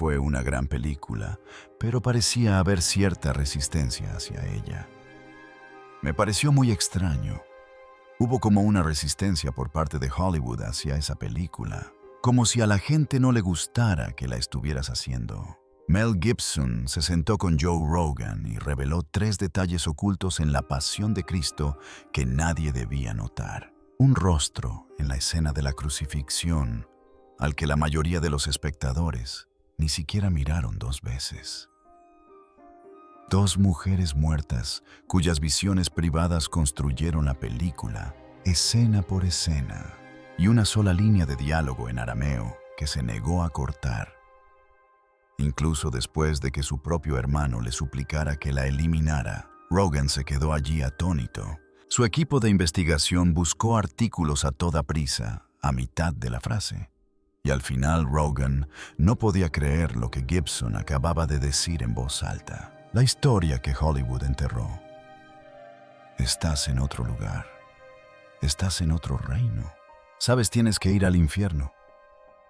Fue una gran película, pero parecía haber cierta resistencia hacia ella. Me pareció muy extraño. Hubo como una resistencia por parte de Hollywood hacia esa película, como si a la gente no le gustara que la estuvieras haciendo. Mel Gibson se sentó con Joe Rogan y reveló 3 detalles ocultos en la Pasión de Cristo que nadie debía notar. Un rostro en la escena de la crucifixión, al que la mayoría de los espectadores ni siquiera miraron 2 veces. 2 mujeres muertas cuyas visiones privadas construyeron la película, escena por escena, y una sola línea de diálogo en arameo que se negó a cortar. Incluso después de que su propio hermano le suplicara que la eliminara, Rogan se quedó allí atónito. Su equipo de investigación buscó artículos a toda prisa, a mitad de la frase. Y al final Rogan no podía creer lo que Gibson acababa de decir en voz alta. La historia que Hollywood enterró. Estás en otro lugar. Estás en otro reino. Sabes, tienes que ir al infierno.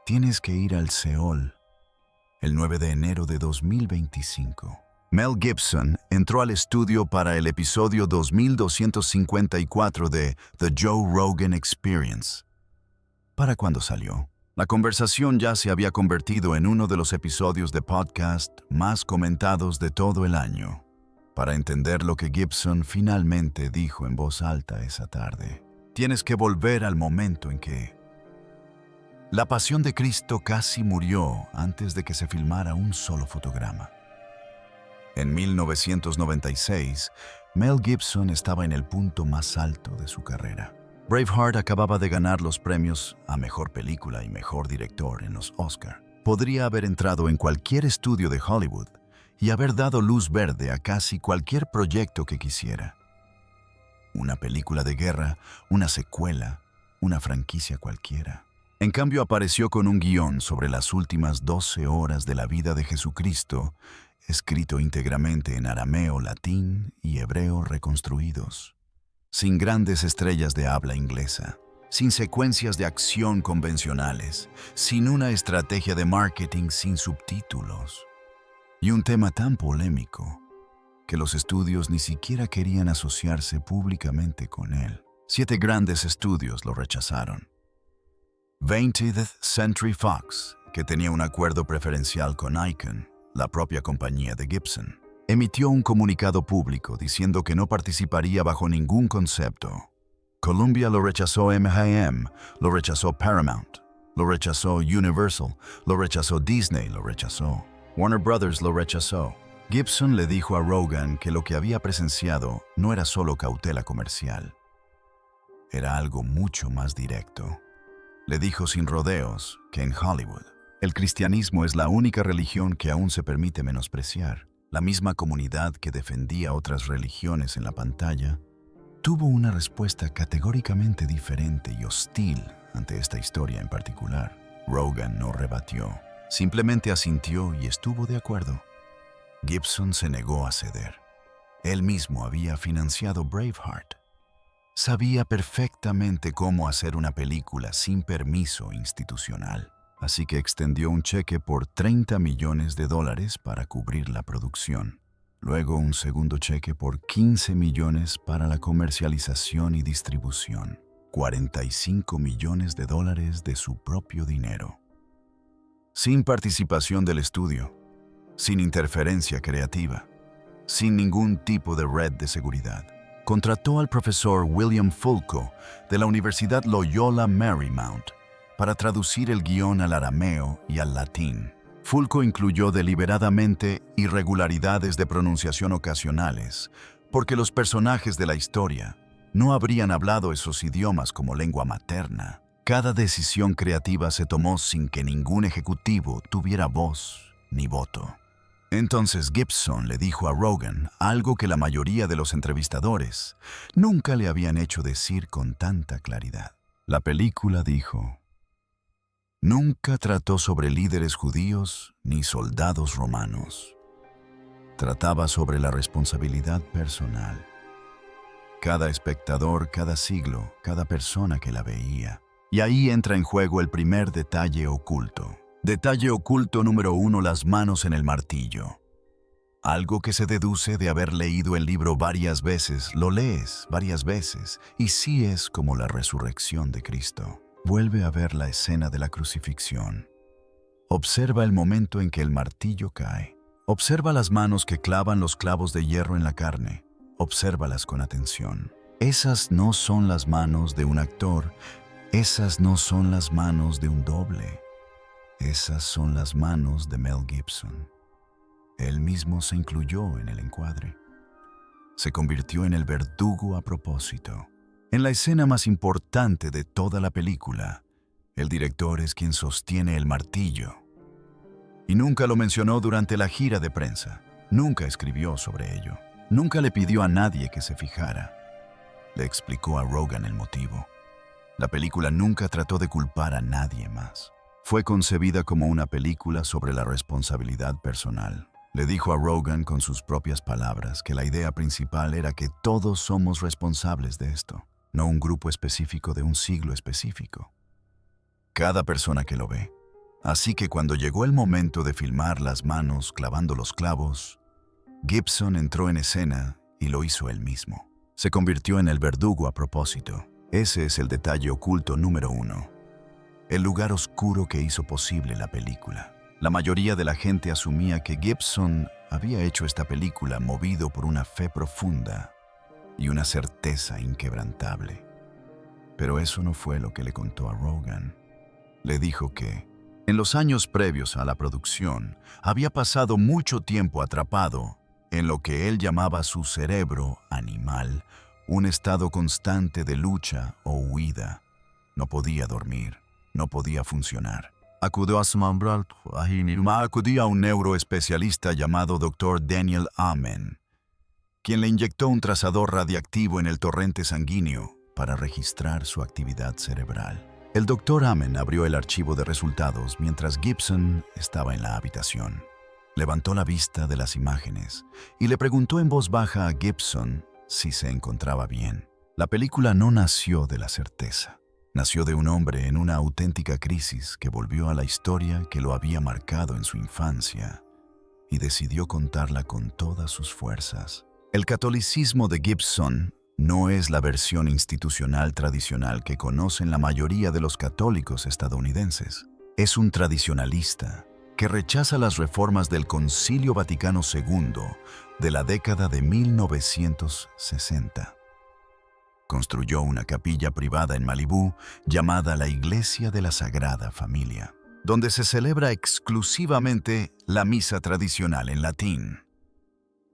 Tienes que ir al Seol. El 9 de enero de 2025. Mel Gibson entró al estudio para el episodio 2254 de The Joe Rogan Experience. ¿Para cuándo salió? La conversación ya se había convertido en uno de los episodios de podcast más comentados de todo el año. Para entender lo que Gibson finalmente dijo en voz alta esa tarde, tienes que volver al momento en que la Pasión de Cristo casi murió antes de que se filmara un solo fotograma. En 1996, Mel Gibson estaba en el punto más alto de su carrera. Braveheart acababa de ganar los premios a Mejor Película y Mejor Director en los Oscar. Podría haber entrado en cualquier estudio de Hollywood y haber dado luz verde a casi cualquier proyecto que quisiera. Una película de guerra, una secuela, una franquicia cualquiera. En cambio, apareció con un guión sobre las últimas 12 horas de la vida de Jesucristo, escrito íntegramente en arameo, latín y hebreo reconstruidos. Sin grandes estrellas de habla inglesa, sin secuencias de acción convencionales, sin una estrategia de marketing sin subtítulos. Y un tema tan polémico que los estudios ni siquiera querían asociarse públicamente con él. 7 grandes estudios lo rechazaron. 20th Century Fox, que tenía un acuerdo preferencial con Icon, la propia compañía de Gibson, emitió un comunicado público diciendo que no participaría bajo ningún concepto. Columbia lo rechazó, MGM lo rechazó, Paramount lo rechazó, Universal lo rechazó, Disney lo rechazó, Warner Brothers lo rechazó. Gibson le dijo a Rogan que lo que había presenciado no era solo cautela comercial. Era algo mucho más directo. Le dijo sin rodeos que en Hollywood, el cristianismo es la única religión que aún se permite menospreciar. La misma comunidad que defendía otras religiones en la pantalla tuvo una respuesta categóricamente diferente y hostil ante esta historia en particular. Rogan no rebatió, simplemente asintió y estuvo de acuerdo. Gibson se negó a ceder. Él mismo había financiado Braveheart. Sabía perfectamente cómo hacer una película sin permiso institucional. Así que extendió un cheque por $30 millones para cubrir la producción. Luego un segundo cheque por $15 millones para la comercialización y distribución. $45 millones de su propio dinero. Sin participación del estudio, sin interferencia creativa, sin ningún tipo de red de seguridad. Contrató al profesor William Fulco de la Universidad Loyola Marymount para traducir el guión al arameo y al latín. Fulco incluyó deliberadamente irregularidades de pronunciación ocasionales, porque los personajes de la historia no habrían hablado esos idiomas como lengua materna. Cada decisión creativa se tomó sin que ningún ejecutivo tuviera voz ni voto. Entonces Gibson le dijo a Rogan algo que la mayoría de los entrevistadores nunca le habían hecho decir con tanta claridad. La película, dijo, nunca trató sobre líderes judíos ni soldados romanos. Trataba sobre la responsabilidad personal. Cada espectador, cada siglo, cada persona que la veía. Y ahí entra en juego el primer detalle oculto. Detalle oculto número 1: las manos en el martillo. Algo que se deduce de haber leído el libro varias veces, lo lees varias veces, y sí es como la resurrección de Cristo. Vuelve a ver la escena de la crucifixión. Observa el momento en que el martillo cae. Observa las manos que clavan los clavos de hierro en la carne. Obsérvalas con atención. Esas no son las manos de un actor. Esas no son las manos de un doble. Esas son las manos de Mel Gibson. Él mismo se incluyó en el encuadre. Se convirtió en el verdugo a propósito. En la escena más importante de toda la película, el director es quien sostiene el martillo. Y nunca lo mencionó durante la gira de prensa. Nunca escribió sobre ello. Nunca le pidió a nadie que se fijara. Le explicó a Rogan el motivo. La película nunca trató de culpar a nadie más. Fue concebida como una película sobre la responsabilidad personal. Le dijo a Rogan con sus propias palabras que la idea principal era que todos somos responsables de esto, no un grupo específico de un siglo específico. Cada persona que lo ve. Así que cuando llegó el momento de filmar las manos clavando los clavos, Gibson entró en escena y lo hizo él mismo. Se convirtió en el verdugo a propósito. Ese es el detalle oculto número 1. El lugar oscuro que hizo posible la película. La mayoría de la gente asumía que Gibson había hecho esta película movido por una fe profunda y una certeza inquebrantable. Pero eso no fue lo que le contó a Rogan. Le dijo que, en los años previos a la producción, había pasado mucho tiempo atrapado en lo que él llamaba su cerebro animal, un estado constante de lucha o huida. No podía dormir, no podía funcionar. Acudió a un neuroespecialista llamado Dr. Daniel Amen, quien le inyectó un trazador radiactivo en el torrente sanguíneo para registrar su actividad cerebral. El Dr. Amen abrió el archivo de resultados mientras Gibson estaba en la habitación. Levantó la vista de las imágenes y le preguntó en voz baja a Gibson si se encontraba bien. La película no nació de la certeza. Nació de un hombre en una auténtica crisis que volvió a la historia que lo había marcado en su infancia y decidió contarla con todas sus fuerzas. El catolicismo de Gibson no es la versión institucional tradicional que conocen la mayoría de los católicos estadounidenses. Es un tradicionalista que rechaza las reformas del Concilio Vaticano II de la década de 1960. Construyó una capilla privada en Malibú llamada la Iglesia de la Sagrada Familia, donde se celebra exclusivamente la misa tradicional en latín.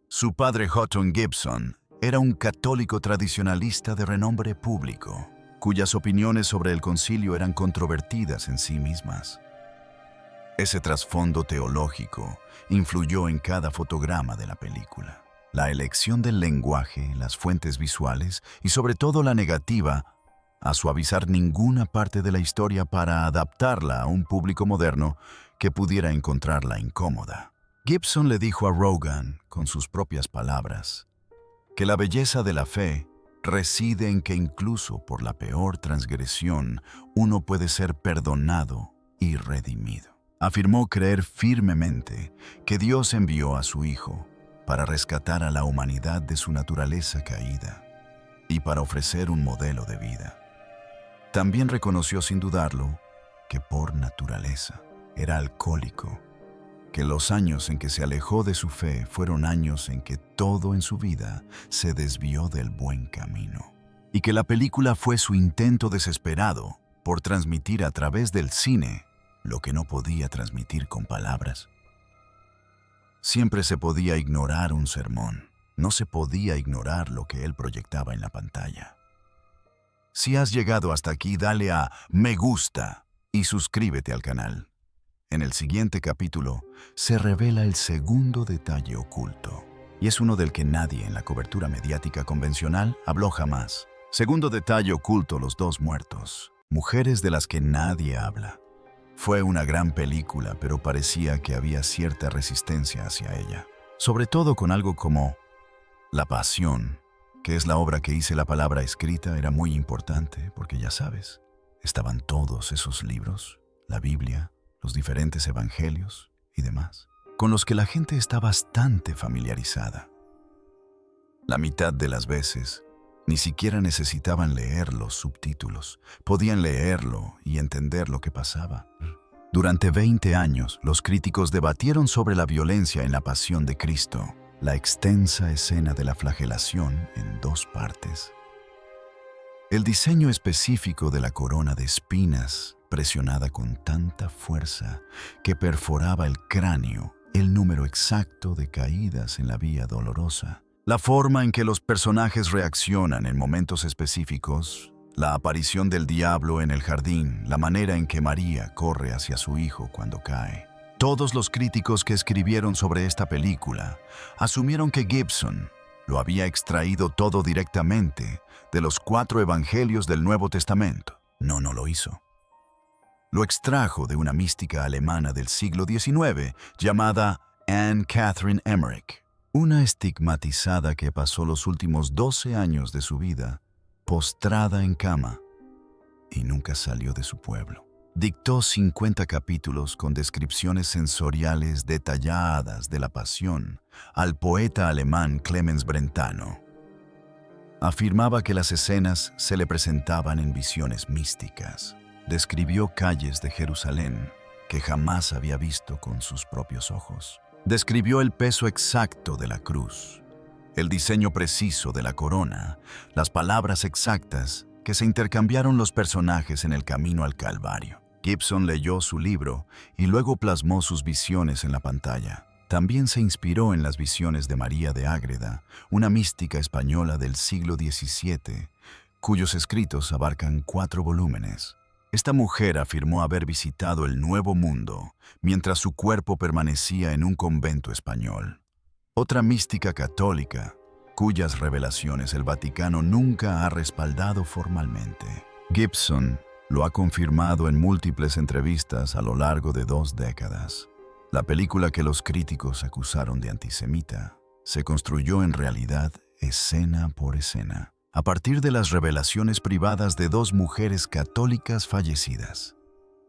Su padre Houghton Gibson era un católico tradicionalista de renombre público, cuyas opiniones sobre el concilio eran controvertidas en sí mismas. Ese trasfondo teológico influyó en cada fotograma de la película. La elección del lenguaje, las fuentes visuales y sobre todo la negativa a suavizar ninguna parte de la historia para adaptarla a un público moderno que pudiera encontrarla incómoda. Gibson le dijo a Rogan, con sus propias palabras, que la belleza de la fe reside en que incluso por la peor transgresión uno puede ser perdonado y redimido. Afirmó creer firmemente que Dios envió a su Hijo para rescatar a la humanidad de su naturaleza caída y para ofrecer un modelo de vida. También reconoció sin dudarlo que por naturaleza era alcohólico, que los años en que se alejó de su fe fueron años en que todo en su vida se desvió del buen camino, y que la película fue su intento desesperado por transmitir a través del cine lo que no podía transmitir con palabras. Siempre se podía ignorar un sermón, no se podía ignorar lo que él proyectaba en la pantalla. Si has llegado hasta aquí, dale a me gusta y suscríbete al canal. En el siguiente capítulo se revela el segundo detalle oculto, y es uno del que nadie en la cobertura mediática convencional habló jamás. Segundo detalle oculto: los dos muertos, mujeres de las que nadie habla. Fue una gran película, pero parecía que había cierta resistencia hacia ella. Sobre todo con algo como La Pasión, que es la obra que hice la palabra escrita, era muy importante porque ya sabes, estaban todos esos libros, la Biblia, los diferentes evangelios y demás, con los que la gente está bastante familiarizada. La mitad de las veces, ni siquiera necesitaban leer los subtítulos. Podían leerlo y entender lo que pasaba. Durante 20 años, los críticos debatieron sobre la violencia en la Pasión de Cristo, la extensa escena de la flagelación en 2 partes. El diseño específico de la corona de espinas, presionada con tanta fuerza que perforaba el cráneo, el número exacto de caídas en la vía dolorosa, la forma en que los personajes reaccionan en momentos específicos, la aparición del diablo en el jardín, la manera en que María corre hacia su hijo cuando cae. Todos los críticos que escribieron sobre esta película asumieron que Gibson lo había extraído todo directamente de los 4 evangelios del Nuevo Testamento. No lo hizo. Lo extrajo de una mística alemana del siglo XIX llamada Anne Catherine Emmerich, una estigmatizada que pasó los últimos 12 años de su vida postrada en cama y nunca salió de su pueblo. Dictó 50 capítulos con descripciones sensoriales detalladas de la pasión al poeta alemán Clemens Brentano. Afirmaba que las escenas se le presentaban en visiones místicas. Describió calles de Jerusalén que jamás había visto con sus propios ojos. Describió el peso exacto de la cruz, el diseño preciso de la corona, las palabras exactas que se intercambiaron los personajes en el camino al Calvario. Gibson leyó su libro y luego plasmó sus visiones en la pantalla. También se inspiró en las visiones de María de Ágreda, una mística española del siglo XVII, cuyos escritos abarcan 4 volúmenes. Esta mujer afirmó haber visitado el Nuevo Mundo mientras su cuerpo permanecía en un convento español. Otra mística católica, cuyas revelaciones el Vaticano nunca ha respaldado formalmente. Gibson lo ha confirmado en múltiples entrevistas a lo largo de 2 décadas. La película que los críticos acusaron de antisemita se construyó en realidad escena por escena, a partir de las revelaciones privadas de 2 mujeres católicas fallecidas.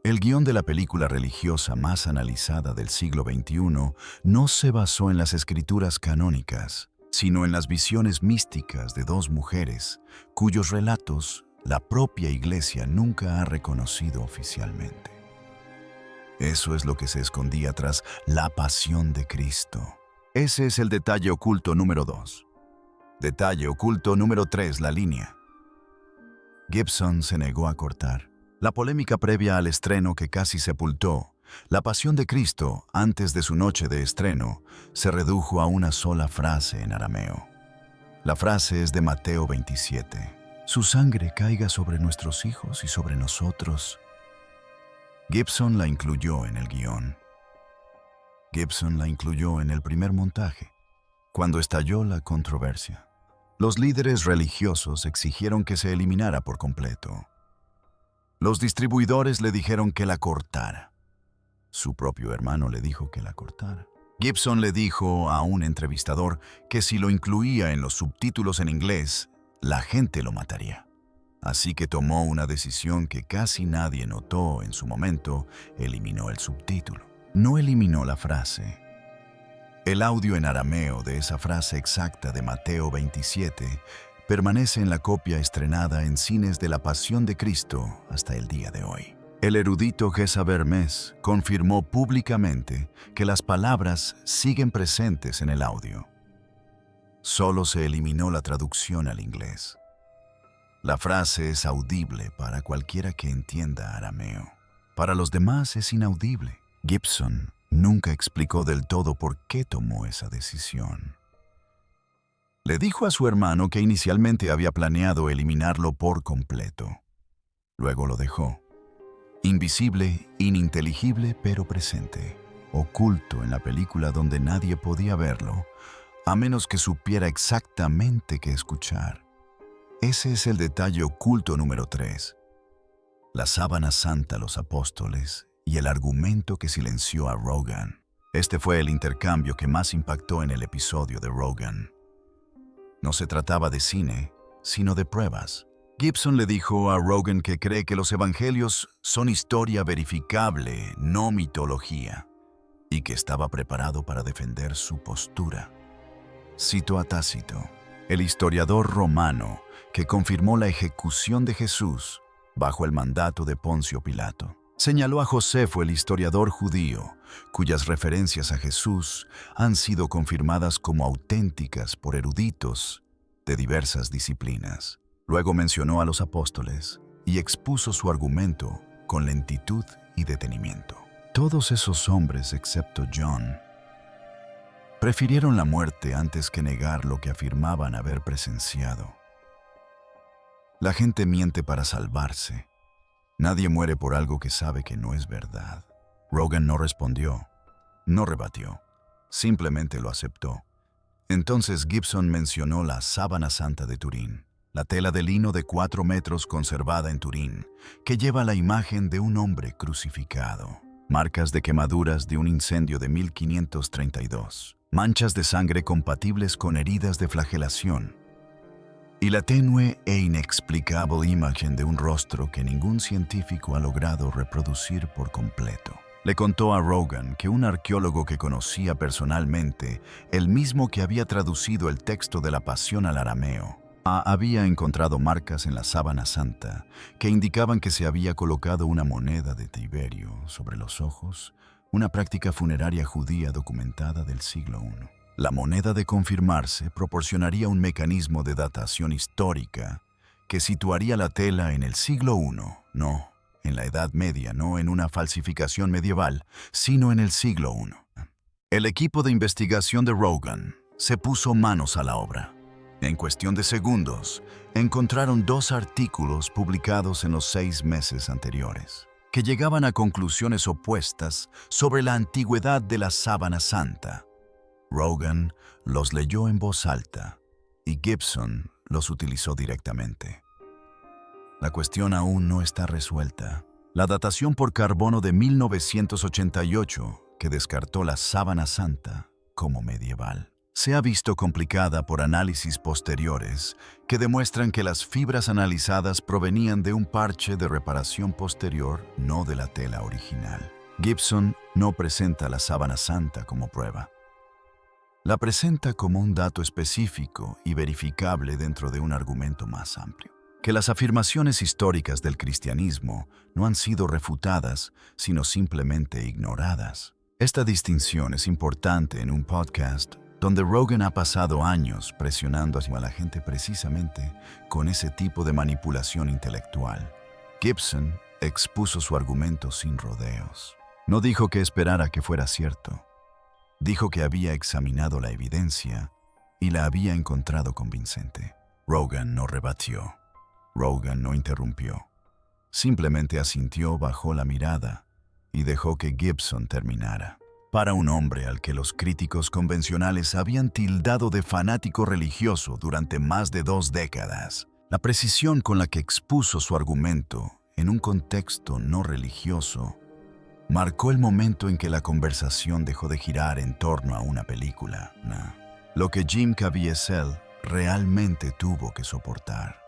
El guión de la película religiosa más analizada del siglo XXI no se basó en las escrituras canónicas, sino en las visiones místicas de 2 mujeres, cuyos relatos la propia Iglesia nunca ha reconocido oficialmente. Eso es lo que se escondía tras la Pasión de Cristo. Ese es el detalle oculto número 2. Detalle oculto número 3, la línea. Gibson se negó a cortar. La polémica previa al estreno que casi sepultó La Pasión de Cristo antes de su noche de estreno se redujo a una sola frase en arameo. La frase es de Mateo 27. Su sangre caiga sobre nuestros hijos y sobre nosotros. Gibson la incluyó en el guión. Gibson la incluyó en el primer montaje, cuando estalló la controversia. Los líderes religiosos exigieron que se eliminara por completo. Los distribuidores le dijeron que la cortara. Su propio hermano le dijo que la cortara. Gibson le dijo a un entrevistador que si lo incluía en los subtítulos en inglés, la gente lo mataría. Así que tomó una decisión que casi nadie notó en su momento: eliminó el subtítulo. No eliminó la frase. El audio en arameo de esa frase exacta de Mateo 27 permanece en la copia estrenada en cines de La Pasión de Cristo hasta el día de hoy. El erudito Geza Vermes confirmó públicamente que las palabras siguen presentes en el audio. Solo se eliminó la traducción al inglés. La frase es audible para cualquiera que entienda arameo. Para los demás es inaudible. Gibson nunca explicó del todo por qué tomó esa decisión. Le dijo a su hermano que inicialmente había planeado eliminarlo por completo. Luego lo dejó. Invisible, ininteligible, pero presente. Oculto en la película donde nadie podía verlo, a menos que supiera exactamente qué escuchar. Ese es el detalle oculto número 3. La sábana santa a los apóstoles y el argumento que silenció a Rogan. Este fue el intercambio que más impactó en el episodio de Rogan. No se trataba de cine, sino de pruebas. Gibson le dijo a Rogan que cree que los evangelios son historia verificable, no mitología, y que estaba preparado para defender su postura. Citó a Tácito, el historiador romano que confirmó la ejecución de Jesús bajo el mandato de Poncio Pilato. Señaló a Josefo, el historiador judío, cuyas referencias a Jesús han sido confirmadas como auténticas por eruditos de diversas disciplinas. Luego mencionó a los apóstoles y expuso su argumento con lentitud y detenimiento. Todos esos hombres, excepto John, prefirieron la muerte antes que negar lo que afirmaban haber presenciado. La gente miente para salvarse. Nadie muere por algo que sabe que no es verdad. Rogan no respondió, no rebatió, simplemente lo aceptó. Entonces Gibson mencionó la sábana santa de Turín, la tela de lino de 4 metros conservada en Turín, que lleva la imagen de un hombre crucificado, marcas de quemaduras de un incendio de 1532, manchas de sangre compatibles con heridas de flagelación, y la tenue e inexplicable imagen de un rostro que ningún científico ha logrado reproducir por completo. Le contó a Rogan que un arqueólogo que conocía personalmente, el mismo que había traducido el texto de la Pasión al arameo, había encontrado marcas en la sábana santa que indicaban que se había colocado una moneda de Tiberio sobre los ojos, una práctica funeraria judía documentada del siglo I. La moneda, de confirmarse, proporcionaría un mecanismo de datación histórica que situaría la tela en el siglo I, no en la Edad Media, no en una falsificación medieval, sino en el siglo I. El equipo de investigación de Rogan se puso manos a la obra. En cuestión de segundos, encontraron 2 artículos publicados en los 6 meses anteriores, que llegaban a conclusiones opuestas sobre la antigüedad de la sábana santa. Rogan los leyó en voz alta y Gibson los utilizó directamente. La cuestión aún no está resuelta. La datación por carbono de 1988, que descartó la sábana santa como medieval, se ha visto complicada por análisis posteriores que demuestran que las fibras analizadas provenían de un parche de reparación posterior, no de la tela original. Gibson no presenta la sábana santa como prueba. La presenta como un dato específico y verificable dentro de un argumento más amplio. Que las afirmaciones históricas del cristianismo no han sido refutadas, sino simplemente ignoradas. Esta distinción es importante en un podcast donde Rogan ha pasado años presionando a la gente precisamente con ese tipo de manipulación intelectual. Gibson expuso su argumento sin rodeos. No dijo que esperara que fuera cierto. Dijo que había examinado la evidencia y la había encontrado convincente. Rogan no rebatió. Rogan no interrumpió. Simplemente asintió, bajó la mirada y dejó que Gibson terminara. Para un hombre al que los críticos convencionales habían tildado de fanático religioso durante más de 2 décadas, la precisión con la que expuso su argumento en un contexto no religioso marcó el momento en que la conversación dejó de girar en torno a una película, lo que Jim Caviezel realmente tuvo que soportar.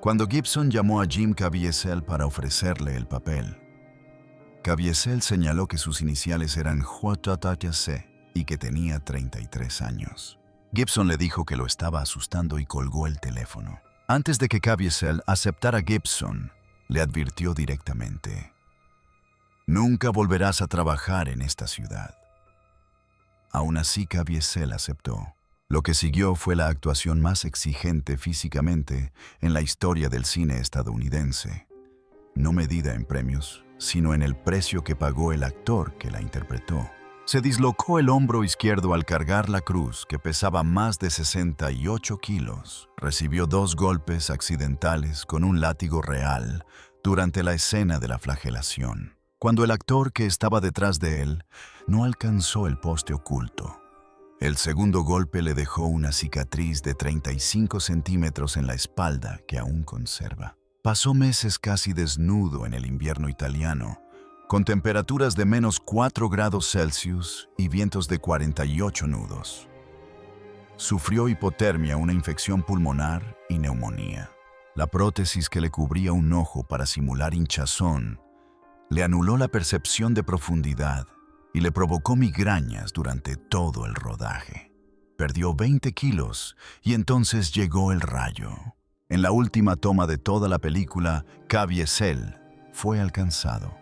Cuando Gibson llamó a Jim Caviezel para ofrecerle el papel, Caviezel señaló que sus iniciales eran JTC y que tenía 33 años. Gibson le dijo que lo estaba asustando y colgó el teléfono. Antes de que Caviezel aceptara a Gibson, le advirtió directamente: «Nunca volverás a trabajar en esta ciudad». Aún así, Caviezel aceptó. Lo que siguió fue la actuación más exigente físicamente en la historia del cine estadounidense, no medida en premios, sino en el precio que pagó el actor que la interpretó. Se dislocó el hombro izquierdo al cargar la cruz, que pesaba más de 68 kilos. Recibió 2 golpes accidentales con un látigo real durante la escena de la flagelación, cuando el actor que estaba detrás de él no alcanzó el poste oculto. El segundo golpe le dejó una cicatriz de 35 centímetros en la espalda que aún conserva. Pasó meses casi desnudo en el invierno italiano, con temperaturas de -4 grados Celsius y vientos de 48 nudos. Sufrió hipotermia, una infección pulmonar y neumonía. La prótesis que le cubría un ojo para simular hinchazón le anuló la percepción de profundidad y le provocó migrañas durante todo el rodaje. Perdió 20 kilos y entonces llegó el rayo. En la última toma de toda la película, Caviezel fue alcanzado.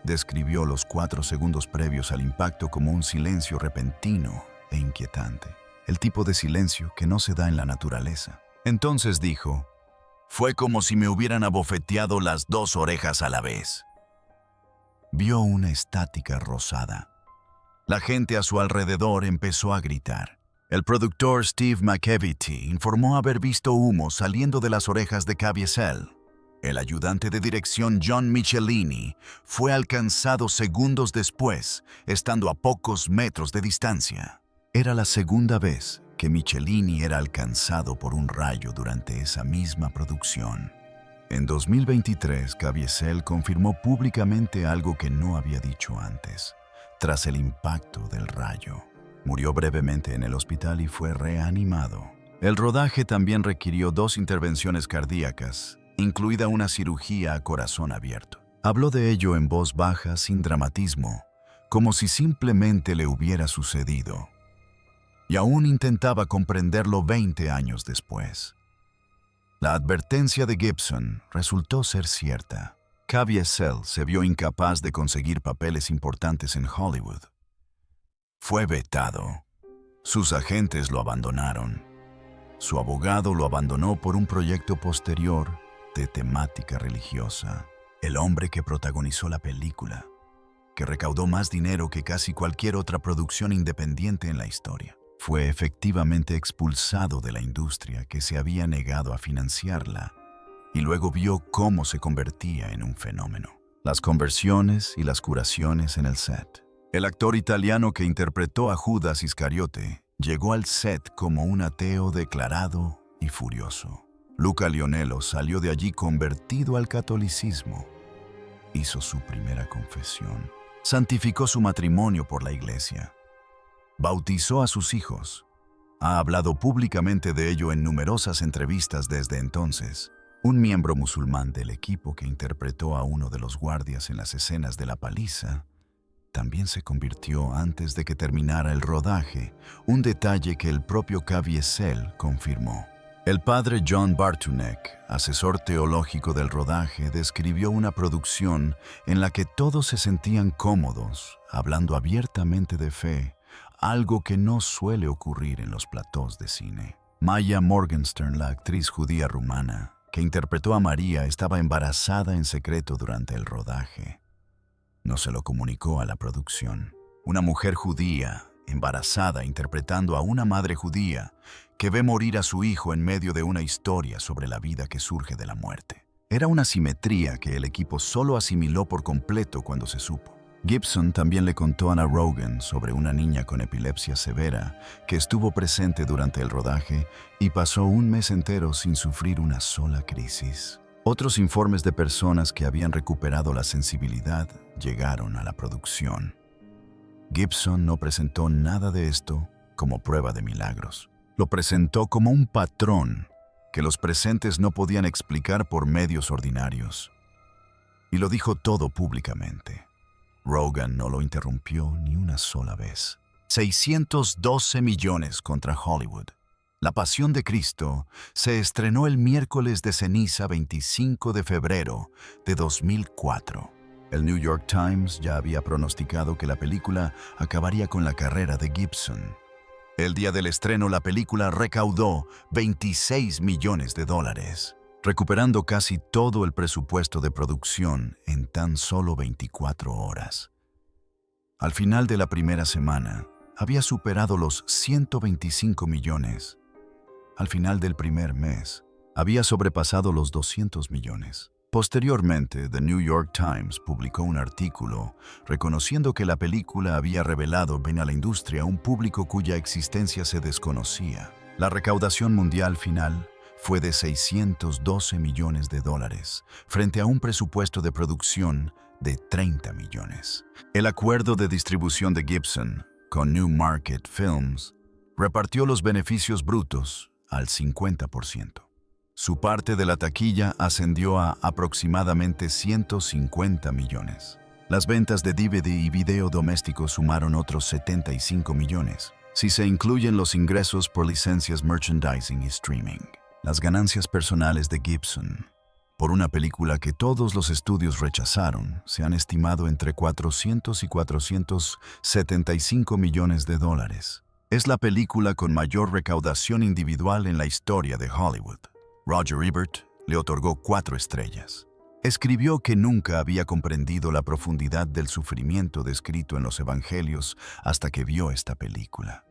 Describió los 4 segundos previos al impacto como un silencio repentino e inquietante, el tipo de silencio que no se da en la naturaleza. Entonces dijo, «Fue como si me hubieran abofeteado las 2 orejas a la vez». Vio una estática rosada. La gente a su alrededor empezó a gritar. El productor Steve McEvity informó haber visto humo saliendo de las orejas de Caviezel. El ayudante de dirección John Michelini fue alcanzado segundos después, estando a pocos metros de distancia. Era la segunda vez que Michelini era alcanzado por un rayo durante esa misma producción. En 2023, Caviezel confirmó públicamente algo que no había dicho antes. Tras el impacto del rayo, murió brevemente en el hospital y fue reanimado. El rodaje también requirió 2 intervenciones cardíacas, incluida una cirugía a corazón abierto. Habló de ello en voz baja, sin dramatismo, como si simplemente le hubiera sucedido. Y aún intentaba comprenderlo 20 años después. La advertencia de Gibson resultó ser cierta. Caviezel se vio incapaz de conseguir papeles importantes en Hollywood. Fue vetado. Sus agentes lo abandonaron. Su abogado lo abandonó por un proyecto posterior de temática religiosa. El hombre que protagonizó la película, que recaudó más dinero que casi cualquier otra producción independiente en la historia, fue efectivamente expulsado de la industria que se había negado a financiarla y luego vio cómo se convertía en un fenómeno. Las conversiones y las curaciones en el set. El actor italiano que interpretó a Judas Iscariote llegó al set como un ateo declarado y furioso. Luca Lionello salió de allí convertido al catolicismo. Hizo su primera confesión. Santificó su matrimonio por la iglesia. Bautizó a sus hijos. Ha hablado públicamente de ello en numerosas entrevistas desde entonces. Un miembro musulmán del equipo que interpretó a uno de los guardias en las escenas de la paliza también se convirtió antes de que terminara el rodaje, un detalle que el propio Caviezel confirmó. El padre John Bartunek, asesor teológico del rodaje, describió una producción en la que todos se sentían cómodos, hablando abiertamente de fe, algo que no suele ocurrir en los platós de cine. Maya Morgenstern, la actriz judía rumana, que interpretó a María, estaba embarazada en secreto durante el rodaje. No se lo comunicó a la producción. Una mujer judía, embarazada, interpretando a una madre judía que ve morir a su hijo en medio de una historia sobre la vida que surge de la muerte. Era una simetría que el equipo solo asimiló por completo cuando se supo. Gibson también le contó a Anna Rogan sobre una niña con epilepsia severa que estuvo presente durante el rodaje y pasó un mes entero sin sufrir una sola crisis. Otros informes de personas que habían recuperado la sensibilidad llegaron a la producción. Gibson no presentó nada de esto como prueba de milagros. Lo presentó como un patrón que los presentes no podían explicar por medios ordinarios. Y lo dijo todo públicamente. Rogan no lo interrumpió ni una sola vez. 612 millones contra Hollywood. La Pasión de Cristo se estrenó el miércoles de ceniza 25 de febrero de 2004. El New York Times ya había pronosticado que la película acabaría con la carrera de Gibson. El día del estreno, la película recaudó $26 millones, recuperando casi todo el presupuesto de producción en tan solo 24 horas. Al final de la primera semana, había superado los 125 millones. Al final del primer mes, había sobrepasado los 200 millones. Posteriormente, The New York Times publicó un artículo reconociendo que la película había revelado a la industria un público cuya existencia se desconocía. La recaudación mundial final fue de $612 millones frente a un presupuesto de producción de 30 millones. El acuerdo de distribución de Gibson con Newmarket Films repartió los beneficios brutos al 50%. Su parte de la taquilla ascendió a aproximadamente 150 millones. Las ventas de DVD y video doméstico sumaron otros 75 millones, si se incluyen los ingresos por licencias, merchandising y streaming. Las ganancias personales de Gibson por una película que todos los estudios rechazaron se han estimado entre 400 y 475 millones de dólares. Es la película con mayor recaudación individual en la historia de Hollywood. Roger Ebert le otorgó 4 estrellas. Escribió que nunca había comprendido la profundidad del sufrimiento descrito en los evangelios hasta que vio esta película.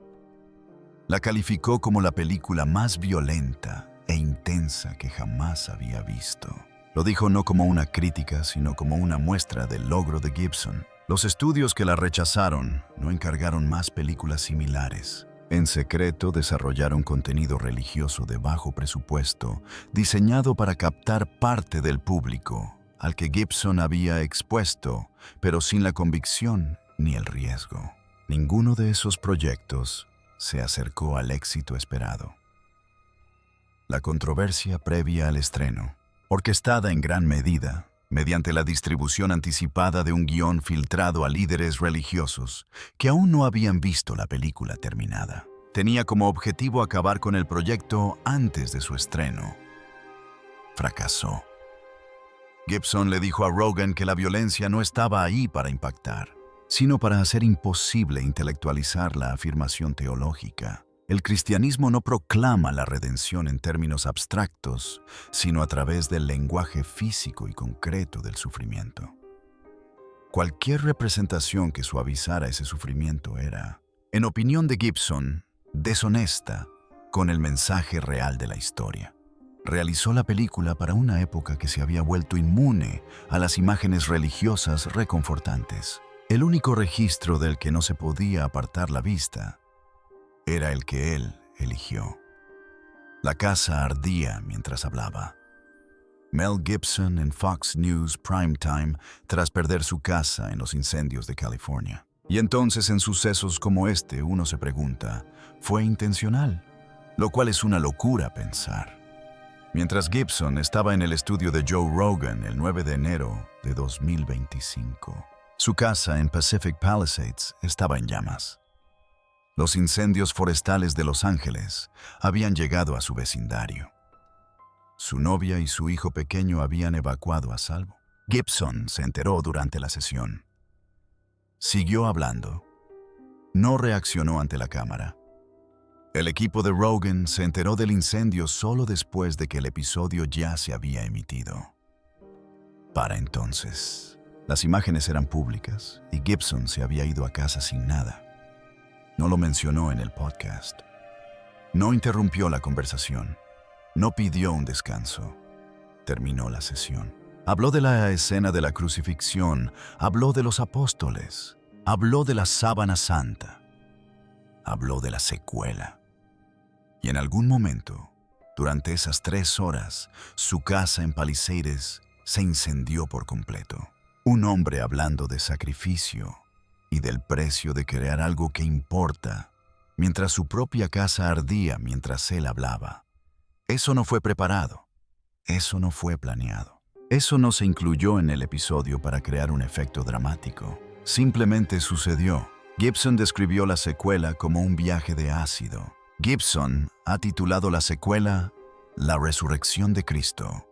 La calificó como la película más violenta e intensa que jamás había visto. Lo dijo no como una crítica, sino como una muestra del logro de Gibson. Los estudios que la rechazaron no encargaron más películas similares. En secreto desarrollaron contenido religioso de bajo presupuesto, diseñado para captar parte del público, al que Gibson había expuesto, pero sin la convicción ni el riesgo. Ninguno de esos proyectos se acercó al éxito esperado. La controversia previa al estreno, orquestada en gran medida mediante la distribución anticipada de un guión filtrado a líderes religiosos que aún no habían visto la película terminada, tenía como objetivo acabar con el proyecto antes de su estreno. Fracasó. Gibson le dijo a Rogen que la violencia no estaba ahí para impactar, sino para hacer imposible intelectualizar la afirmación teológica. El cristianismo no proclama la redención en términos abstractos, sino a través del lenguaje físico y concreto del sufrimiento. Cualquier representación que suavizara ese sufrimiento era, en opinión de Gibson, deshonesta con el mensaje real de la historia. Realizó la película para una época que se había vuelto inmune a las imágenes religiosas reconfortantes. El único registro del que no se podía apartar la vista era el que él eligió. La casa ardía mientras hablaba. Mel Gibson en Fox News Primetime tras perder su casa en los incendios de California. Y entonces en sucesos como este uno se pregunta, ¿fue intencional? Lo cual es una locura pensar. Mientras Gibson estaba en el estudio de Joe Rogan el 9 de enero de 2025, su casa en Pacific Palisades estaba en llamas. Los incendios forestales de Los Ángeles habían llegado a su vecindario. Su novia y su hijo pequeño habían evacuado a salvo. Gibson se enteró durante la sesión. Siguió hablando. No reaccionó ante la cámara. El equipo de Rogan se enteró del incendio solo después de que el episodio ya se había emitido. Para entonces, las imágenes eran públicas y Gibson se había ido a casa sin nada. No lo mencionó en el podcast. No interrumpió la conversación. No pidió un descanso. Terminó la sesión. Habló de la escena de la crucifixión, habló de los apóstoles, habló de la sábana santa, habló de la secuela. Y en algún momento, durante esas 3 horas, su casa en Palisades se incendió por completo. Un hombre hablando de sacrificio y del precio de crear algo que importa, mientras su propia casa ardía mientras él hablaba. Eso no fue preparado. Eso no fue planeado. Eso no se incluyó en el episodio para crear un efecto dramático. Simplemente sucedió. Gibson describió la secuela como un viaje de ácido. Gibson ha titulado la secuela La Resurrección de Cristo.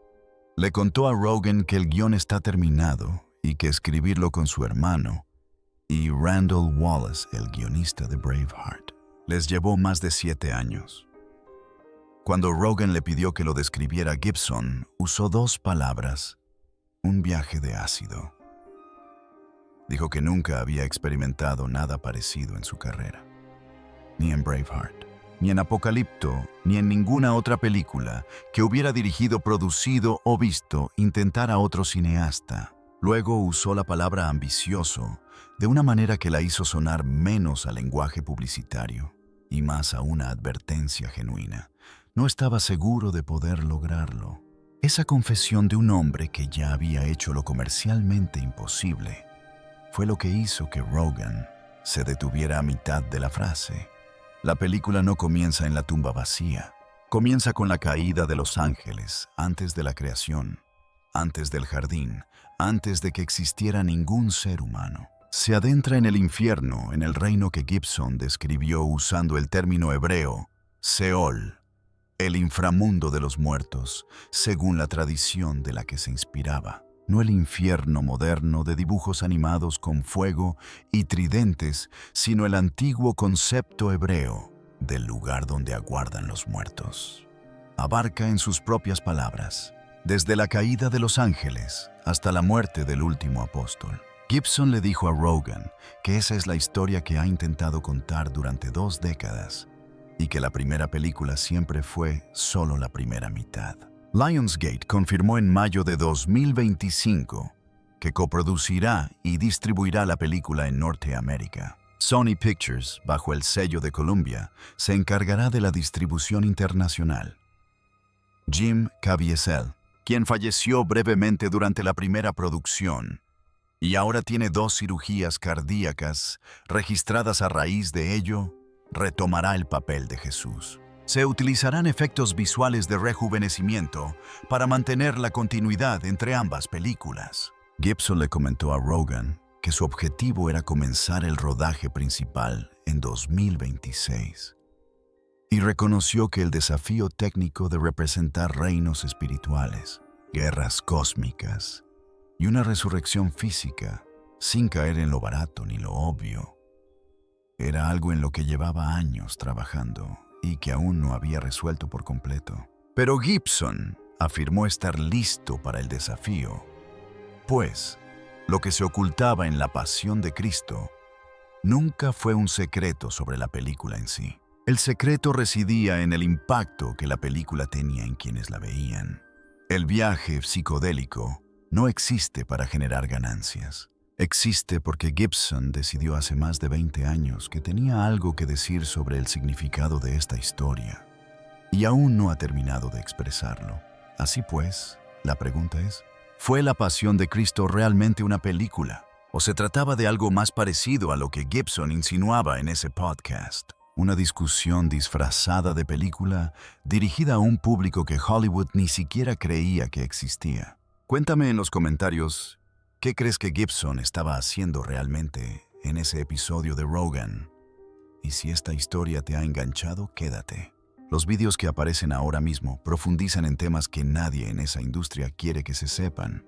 Le contó a Rogan que el guión está terminado y que escribirlo con su hermano y Randall Wallace, el guionista de Braveheart, les llevó más de 7 años. Cuando Rogan le pidió que lo describiera, Gibson usó 2 palabras: un viaje de ácido. Dijo que nunca había experimentado nada parecido en su carrera, ni en Braveheart, ni en Apocalipto, ni en ninguna otra película que hubiera dirigido, producido o visto intentar a otro cineasta. Luego usó la palabra ambicioso de una manera que la hizo sonar menos al lenguaje publicitario y más a una advertencia genuina. No estaba seguro de poder lograrlo. Esa confesión de un hombre que ya había hecho lo comercialmente imposible fue lo que hizo que Rogan se detuviera a mitad de la frase. La película no comienza en la tumba vacía, Comienza con la caída de los ángeles, antes de la creación, antes del jardín, antes de que existiera ningún ser humano. Se adentra en el infierno, en el reino que Gibson describió usando el término hebreo, Seol, el inframundo de los muertos, según la tradición de la que se inspiraba. No el infierno moderno de dibujos animados con fuego y tridentes, sino el antiguo concepto hebreo del lugar donde aguardan los muertos. Abarca en sus propias palabras, desde la caída de los ángeles hasta la muerte del último apóstol. Gibson le dijo a Rogan que esa es la historia que ha intentado contar durante 2 décadas y que la primera película siempre fue solo la primera mitad. Lionsgate confirmó en mayo de 2025 que coproducirá y distribuirá la película en Norteamérica. Sony Pictures, bajo el sello de Columbia, se encargará de la distribución internacional. Jim Caviezel, quien falleció brevemente durante la primera producción y ahora tiene 2 cirugías cardíacas registradas a raíz de ello, retomará el papel de Jesús. Se utilizarán efectos visuales de rejuvenecimiento para mantener la continuidad entre ambas películas. Gibson le comentó a Rogan que su objetivo era comenzar el rodaje principal en 2026 y reconoció que el desafío técnico de representar reinos espirituales, guerras cósmicas y una resurrección física, sin caer en lo barato ni lo obvio, era algo en lo que llevaba años trabajando y que aún no había resuelto por completo. Pero Gibson afirmó estar listo para el desafío, pues lo que se ocultaba en la pasión de Cristo nunca fue un secreto sobre la película en sí. El secreto residía en el impacto que la película tenía en quienes la veían. El viaje psicodélico no existe para generar ganancias. Existe porque Gibson decidió hace más de 20 años que tenía algo que decir sobre el significado de esta historia y aún no ha terminado de expresarlo. Así pues, la pregunta es, ¿fue La Pasión de Cristo realmente una película? ¿O se trataba de algo más parecido a lo que Gibson insinuaba en ese podcast? Una discusión disfrazada de película dirigida a un público que Hollywood ni siquiera creía que existía. Cuéntame en los comentarios, ¿qué crees que Gibson estaba haciendo realmente en ese episodio de Rogan? Y si esta historia te ha enganchado, quédate. Los vídeos que aparecen ahora mismo profundizan en temas que nadie en esa industria quiere que se sepan.